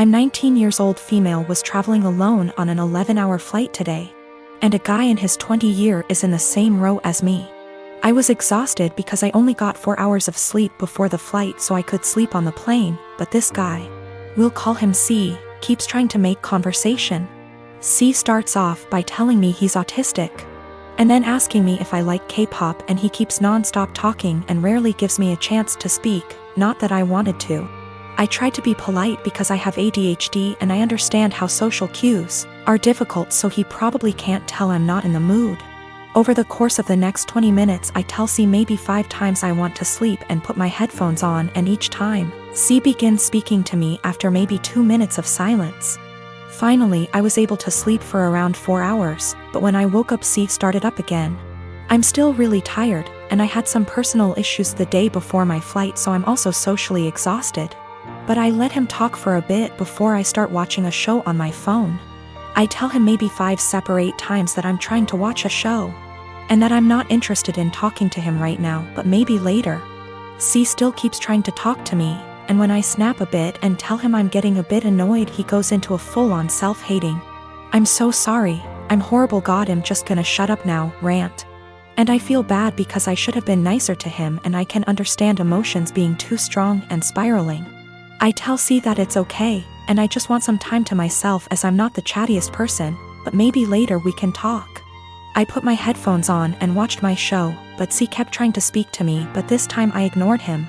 I'm 19 years old female was traveling alone on an 11-hour flight today. And a guy in his 20-year is in the same row as me. I was exhausted because I only got 4 hours of sleep before the flight so I could sleep on the plane, but this guy, we'll call him C, keeps trying to make conversation. C starts off by telling me he's autistic, and then asking me if I like K-pop, and he keeps non-stop talking and rarely gives me a chance to speak, not that I wanted to. I tried to be polite because I have ADHD and I understand how social cues are difficult, so he probably can't tell I'm not in the mood. Over the course of the next 20 minutes I tell C maybe 5 times I want to sleep and put my headphones on, and each time, C begins speaking to me after maybe 2 minutes of silence. Finally, I was able to sleep for around 4 hours, but when I woke up C started up again. I'm still really tired, and I had some personal issues the day before my flight, so I'm also socially exhausted. But I let him talk for a bit before I start watching a show on my phone. I tell him maybe 5 separate times that I'm trying to watch a show, and that I'm not interested in talking to him right now, but maybe later. C still keeps trying to talk to me, and when I snap a bit and tell him I'm getting a bit annoyed, he goes into a full-on self-hating, "I'm so sorry, I'm horrible, God, I'm just gonna shut up now" rant. And I feel bad because I should have been nicer to him, and I can understand emotions being too strong and spiraling. I tell C that it's okay, and I just want some time to myself as I'm not the chattiest person, but maybe later we can talk. I put my headphones on and watched my show, but C kept trying to speak to me, but this time I ignored him,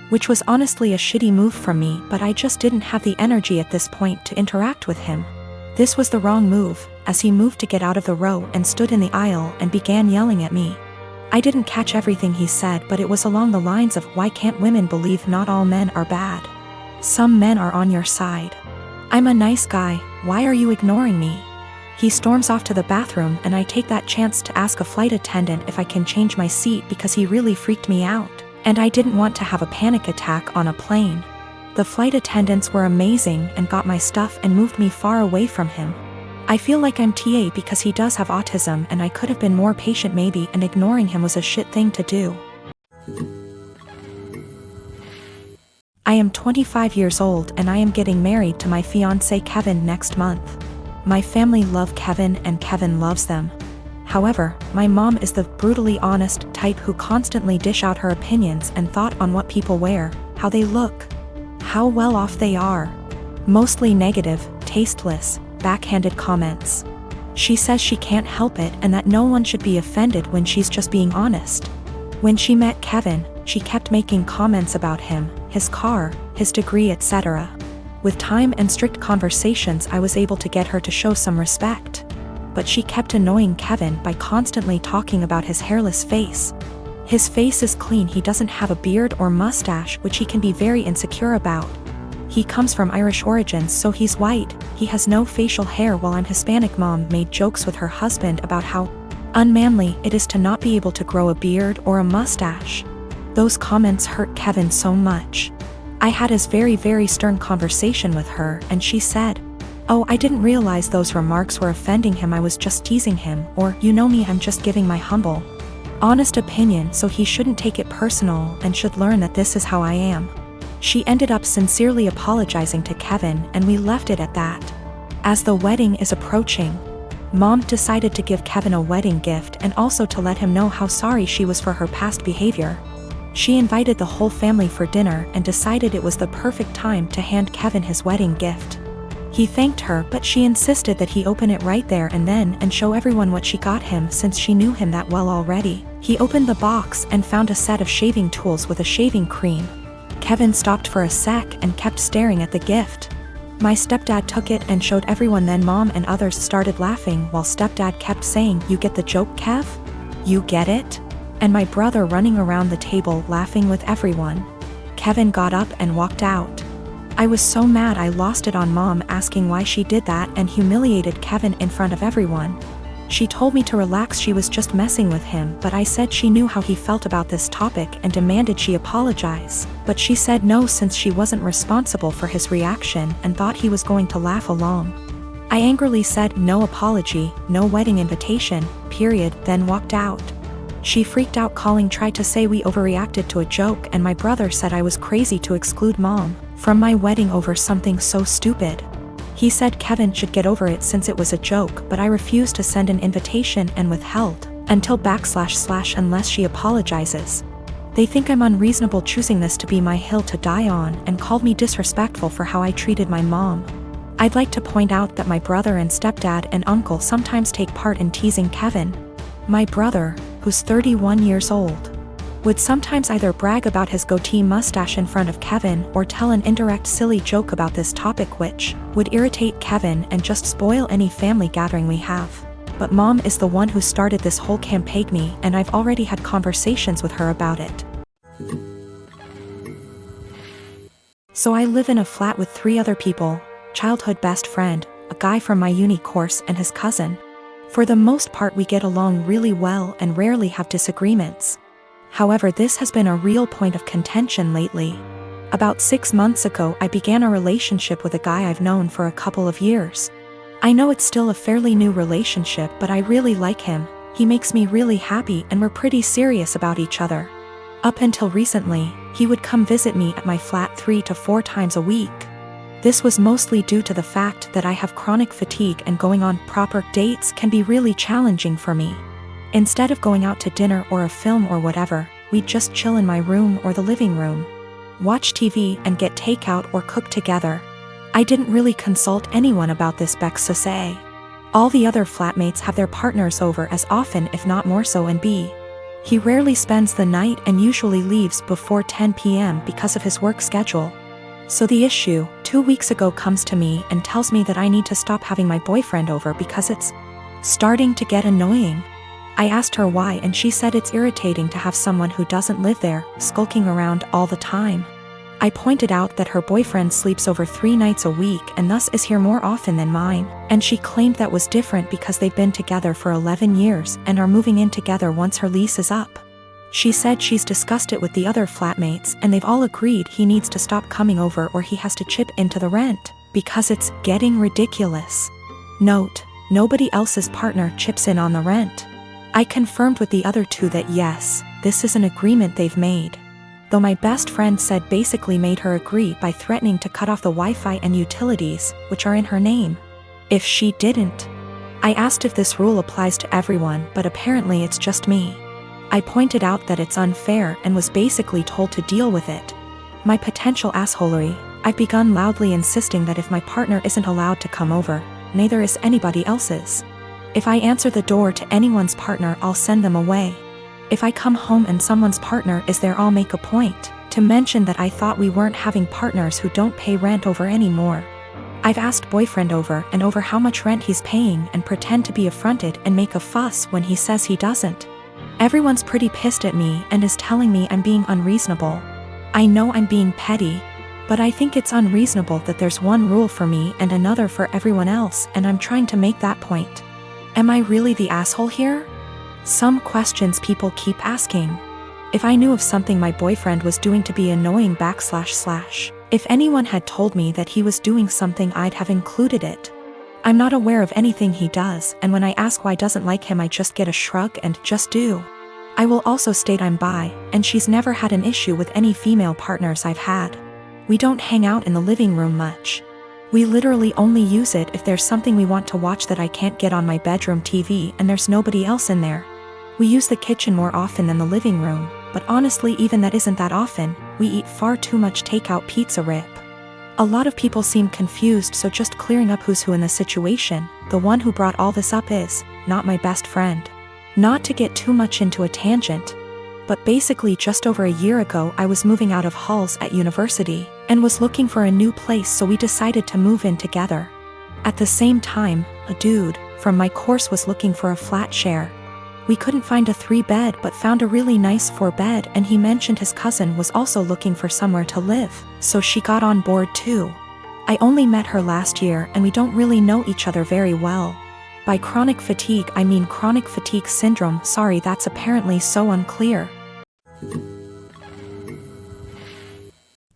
which was honestly a shitty move from me, but I just didn't have the energy at this point to interact with him. This was the wrong move, as he moved to get out of the row and stood in the aisle and began yelling at me. I didn't catch everything he said, but it was along the lines of, "Why can't women believe not all men are bad? Some men are on your side. I'm a nice guy, why are you ignoring me?" He storms off to the bathroom, and I take that chance to ask a flight attendant if I can change my seat because he really freaked me out, and I didn't want to have a panic attack on a plane. The flight attendants were amazing and got my stuff and moved me far away from him. I feel like I'm TA because he does have autism, and I could have been more patient maybe, and ignoring him was a shit thing to do. I am 25 years old and I am getting married to my fiancé Kevin next month. My family love Kevin and Kevin loves them. However, my mom is the brutally honest type who constantly dish out her opinions and thought on what people wear, how they look, how well off they are. Mostly negative, tasteless, backhanded comments. She says she can't help it and that no one should be offended when she's just being honest. When she met Kevin, she kept making comments about him, his car, his degree, etc. With time and strict conversations I was able to get her to show some respect. But she kept annoying Kevin by constantly talking about his hairless face. His face is clean, he doesn't have a beard or mustache, which he can be very insecure about. He comes from Irish origins, so he's white, he has no facial hair, while I'm Hispanic. Mom made jokes with her husband about how unmanly it is to not be able to grow a beard or a mustache. Those comments hurt Kevin so much. I had a very stern conversation with her, and she said, "Oh, I didn't realize those remarks were offending him, I was just teasing him," or, "You know me, I'm just giving my humble, honest opinion, so he shouldn't take it personal and should learn that this is how I am." She ended up sincerely apologizing to Kevin, and we left it at that. As the wedding is approaching, Mom decided to give Kevin a wedding gift and also to let him know how sorry she was for her past behavior. She invited the whole family for dinner and decided it was the perfect time to hand Kevin his wedding gift. He thanked her, but she insisted that he open it right there and then and show everyone what she got him since she knew him that well already. He opened the box and found a set of shaving tools with a shaving cream. Kevin stopped for a sec and kept staring at the gift. My stepdad took it and showed everyone, then Mom and others started laughing while stepdad kept saying, "You get the joke, Kev? You get it?" And my brother running around the table laughing with everyone. Kevin got up and walked out. I was so mad I lost it on Mom asking why she did that and humiliated Kevin in front of everyone. She told me to relax, she was just messing with him, but I said she knew how he felt about this topic and demanded she apologize, but she said no since she wasn't responsible for his reaction and thought he was going to laugh along. I angrily said no apology, no wedding invitation, period, then walked out. She freaked out, tried to say we overreacted to a joke, and my brother said I was crazy to exclude Mom from my wedding over something so stupid. He said Kevin should get over it since it was a joke, but I refused to send an invitation and withheld until / unless she apologizes. They think I'm unreasonable choosing this to be my hill to die on and called me disrespectful for how I treated my mom. I'd like to point out that my brother and stepdad and uncle sometimes take part in teasing Kevin. My brother, who's 31 years old, would sometimes either brag about his goatee mustache in front of Kevin or tell an indirect silly joke about this topic, which would irritate Kevin and just spoil any family gathering we have. But mom is the one who started this whole campaign, and I've already had conversations with her about it. So I live in a flat with 3 other people: childhood best friend, a guy from my uni course, and his cousin. For the most part we get along really well and rarely have disagreements. However, this has been a real point of contention lately. About 6 months ago I began a relationship with a guy I've known for a couple of years. I know it's still a fairly new relationship, but I really like him. He makes me really happy and we're pretty serious about each other. Up until recently, he would come visit me at my flat 3 to 4 times a week. This was mostly due to the fact that I have chronic fatigue and going on proper dates can be really challenging for me. Instead of going out to dinner or a film or whatever, we'd just chill in my room or the living room, watch TV and get takeout or cook together. I didn't really consult anyone about this because all the other flatmates have their partners over as often if not more so, and B, he rarely spends the night and usually leaves before 10 p.m. because of his work schedule. So the issue 2 weeks ago comes to me and tells me that I need to stop having my boyfriend over because it's starting to get annoying. I asked her why and she said it's irritating to have someone who doesn't live there skulking around all the time. I pointed out that her boyfriend sleeps over 3 nights a week and thus is here more often than mine, and she claimed that was different because they've been together for 11 years and are moving in together once her lease is up. She said she's discussed it with the other flatmates and they've all agreed he needs to stop coming over or he has to chip into the rent, because it's getting ridiculous. Note: nobody else's partner chips in on the rent. I confirmed with the other 2 that yes, this is an agreement they've made. Though my best friend said basically made her agree by threatening to cut off the Wi-Fi and utilities, which are in her name, if she didn't. I asked if this rule applies to everyone, but apparently it's just me. I pointed out that it's unfair and was basically told to deal with it. My potential assholery: I've begun loudly insisting that if my partner isn't allowed to come over, neither is anybody else's. If I answer the door to anyone's partner, I'll send them away. If I come home and someone's partner is there, I'll make a point to mention that I thought we weren't having partners who don't pay rent over anymore. I've asked boyfriend over and over how much rent he's paying and pretend to be affronted and make a fuss when he says he doesn't. Everyone's pretty pissed at me and is telling me I'm being unreasonable. I know I'm being petty, but I think it's unreasonable that there's one rule for me and another for everyone else, and I'm trying to make that point. Am I really the asshole here? Some questions people keep asking. If I knew of something my boyfriend was doing to be annoying / if anyone had told me that he was doing something, I'd have included it. I'm not aware of anything he does, and when I ask why I doesn't like him, I just get a shrug and just do. I will also state I'm bi, and she's never had an issue with any female partners I've had. We don't hang out in the living room much. We literally only use it if there's something we want to watch that I can't get on my bedroom TV and there's nobody else in there. We use the kitchen more often than the living room, but honestly even that isn't that often. We eat far too much takeout pizza rip. A lot of people seem confused, so just clearing up who's who in the situation: the one who brought all this up is not my best friend. Not to get too much into a tangent, but basically just over a year ago I was moving out of halls at university and was looking for a new place, so we decided to move in together. At the same time, a dude from my course was looking for a flat share. We couldn't find a 3-bed but found a really nice 4-bed, and he mentioned his cousin was also looking for somewhere to live, so she got on board too. I only met her last year and we don't really know each other very well. By chronic fatigue I mean chronic fatigue syndrome. Sorry, that's apparently so unclear.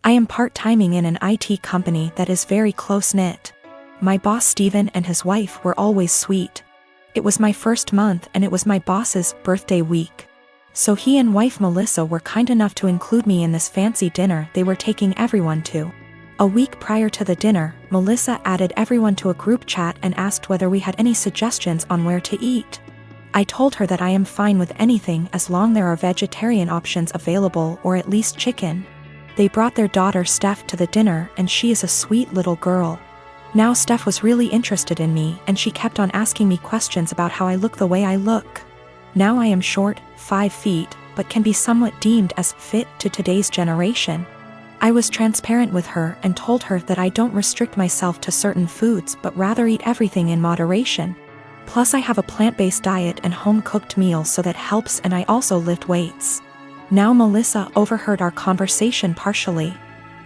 I am part-timing in an IT company that is very close-knit. My boss Steven and his wife were always sweet. It was my first month and it was my boss's birthday week. So he and wife Melissa were kind enough to include me in this fancy dinner they were taking everyone to. A week prior to the dinner, Melissa added everyone to a group chat and asked whether we had any suggestions on where to eat. I told her that I am fine with anything as long there are vegetarian options available or at least chicken. They brought their daughter Steph to the dinner and she is a sweet little girl. Now Steph was really interested in me and she kept on asking me questions about how I look the way I look. Now I am short, 5 feet, but can be somewhat deemed as fit to today's generation. I was transparent with her and told her that I don't restrict myself to certain foods but rather eat everything in moderation. Plus I have a plant-based diet and home-cooked meals so that helps, and I also lift weights. Now Melissa overheard our conversation partially.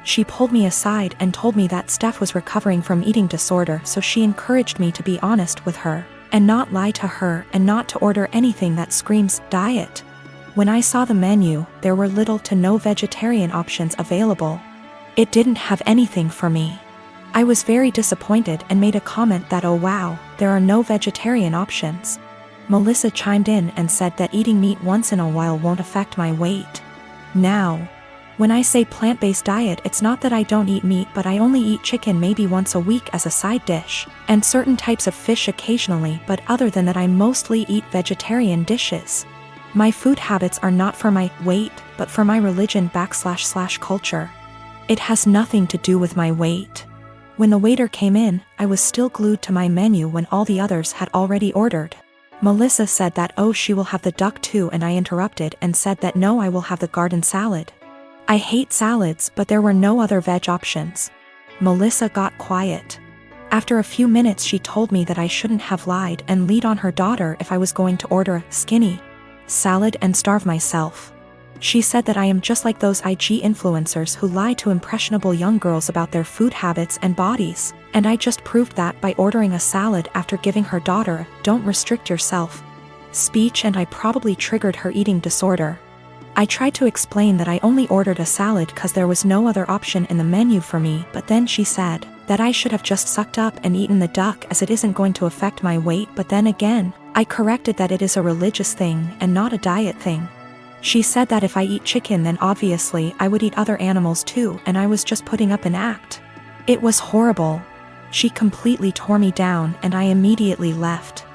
She pulled me aside and told me that Steph was recovering from eating disorder, so she encouraged me to be honest with her and not lie to her and not to order anything that screams diet. When I saw the menu, there were little to no vegetarian options available. It didn't have anything for me. I was very disappointed and made a comment that, oh wow, there are no vegetarian options. Melissa chimed in and said that eating meat once in a while won't affect my weight. Now, when I say plant-based diet, it's not that I don't eat meat, but I only eat chicken maybe once a week as a side dish, and certain types of fish occasionally, but other than that I mostly eat vegetarian dishes. My food habits are not for my weight, but for my religion / culture. It has nothing to do with my weight. When the waiter came in, I was still glued to my menu when all the others had already ordered. Melissa said that, oh, she will have the duck too, and I interrupted and said that no, I will have the garden salad. I hate salads, but there were no other veg options. Melissa got quiet. After a few minutes she told me that I shouldn't have lied and lead on her daughter if I was going to order a skinny salad and starve myself. She said that I am just like those IG influencers who lie to impressionable young girls about their food habits and bodies, and I just proved that by ordering a salad after giving her daughter a "don't restrict yourself" speech, and I probably triggered her eating disorder. I tried to explain that I only ordered a salad because there was no other option in the menu for me, but then she said that I should have just sucked up and eaten the duck as it isn't going to affect my weight, but then again, I corrected that it is a religious thing and not a diet thing. She said that if I eat chicken then obviously I would eat other animals too, and I was just putting up an act. It was horrible. She completely tore me down and I immediately left.